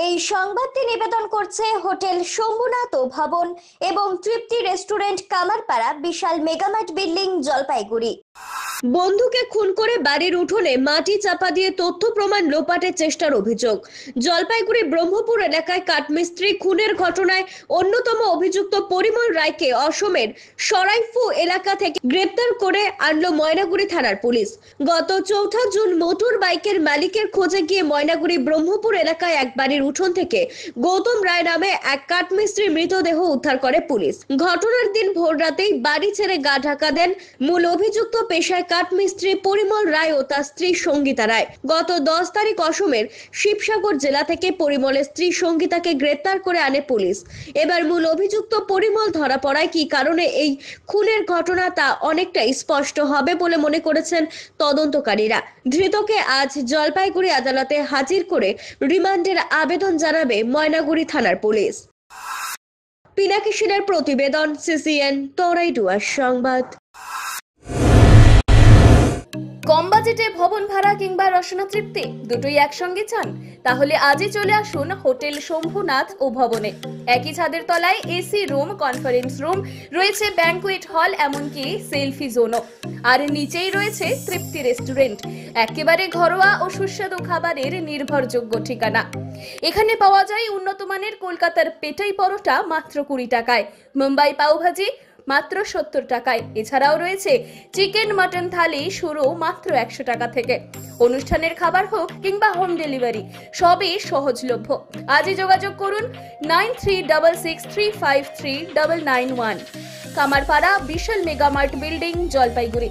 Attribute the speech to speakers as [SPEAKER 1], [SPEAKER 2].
[SPEAKER 1] এই সংবাদটি নিবেদন করছে হোটেল শম্ভুনাথ ও ভবন এবং তৃপ্তি রেস্টুরেন্ট কামারপাড়া বিশাল মেগামার্ট বিল্ডিং জলপাইগুড়ি। বন্ধুকে খুন করে বাড়ির উঠোনে মাটি চাপা দিয়ে তথ্য প্রমাণ লোপাটের চেষ্টার অভিযোগ। জলপাইগুড়ি ব্রহ্মপুর এলাকায় কাঠমিস্ত্রি খুনের ঘটনায় অন্যতম অভিযুক্ত পরিমল রায়কে অসমের সরাইফু এলাকা থেকে গ্রেপ্তার করে আনলো ময়নাগুড়ি থানার পুলিশ। গত 4 জুন মোটর বাইকের মালিকের খোঁজে গিয়ে ময়নাগুড়ি ব্রহ্মপুর এলাকায় এক বাড়ির উঠোন থেকে গৌতম রায় নামে এক কাঠমিস্ত্রির মৃতদেহ উদ্ধার করে পুলিশ। ঘটনার দিন ভোর রাতেই বাড়ি ছেড়ে গা ঢাকা দেন মূল অভিযুক্ত পেশায় কাঠমিস্ত্রি পরিমল রায় ও তার স্ত্রী সঙ্গীতা রায়। গত 10 তারিখ অসমের শিবসাগর জেলা থেকে পরিমলের স্ত্রী সঙ্গীতাকে গ্রেপ্তার করে আনে পুলিশ। এবার মূল অভিযুক্ত পরিমল ধরা পড়ায় কি কারণে এই খুনের ঘটনা তা অনেকটাই স্পষ্ট হবে বলে মনে করেছেন তদন্তকারীরা। ধৃতকে আজ জলপাইগুড়ি আদালতে হাজির করে রিমান্ডের আবেদন জানাবে ময়নাগুড়ি থানার পুলিশ। পিনাকি সেনের প্রতিবেদন, সিসিএন তরাইডুয়ার সংবাদ।
[SPEAKER 2] কম বাজেটে ভবন ভাড়া কিংবা রসনা তৃপ্তি দুটোই একসঙ্গে চান? তাহলে আজই চলে আসুন হোটেল শম্ভুনাথ ও ভবনে। একই ছাদের তলায় এসি রুম, কনফারেন্স রুম, রয়েছে ব্যাংকুয়েট হল, এমনকি সেলফি জোনও। আর নিচেই রয়েছে তৃপ্তি রেস্টুরেন্ট, একেবারে ঘরোয়া ও সুস্বাদু খাবারের নির্ভরযোগ্য ঠিকানা। এখানে পাওয়া যায় উন্নত মানের কলকাতার পেটাই পরোটা মাত্র 20 টাকায়, মুম্বাই পাওভাজি মাত্র 70 টাকায়। এছাড়াও রয়েছে চিকেন মাটন থালি শুরু মাত্র 100 টাকা থেকে। অনুষ্ঠানের খাবার হোক কিংবা হোম ডেলিভারি, সবই সহজলভ্য। আজই যোগাযোগ করুন 9366353991, কামারপাড়া বিশাল মেগামার্ট বিল্ডিং, জলপাইগুড়ি।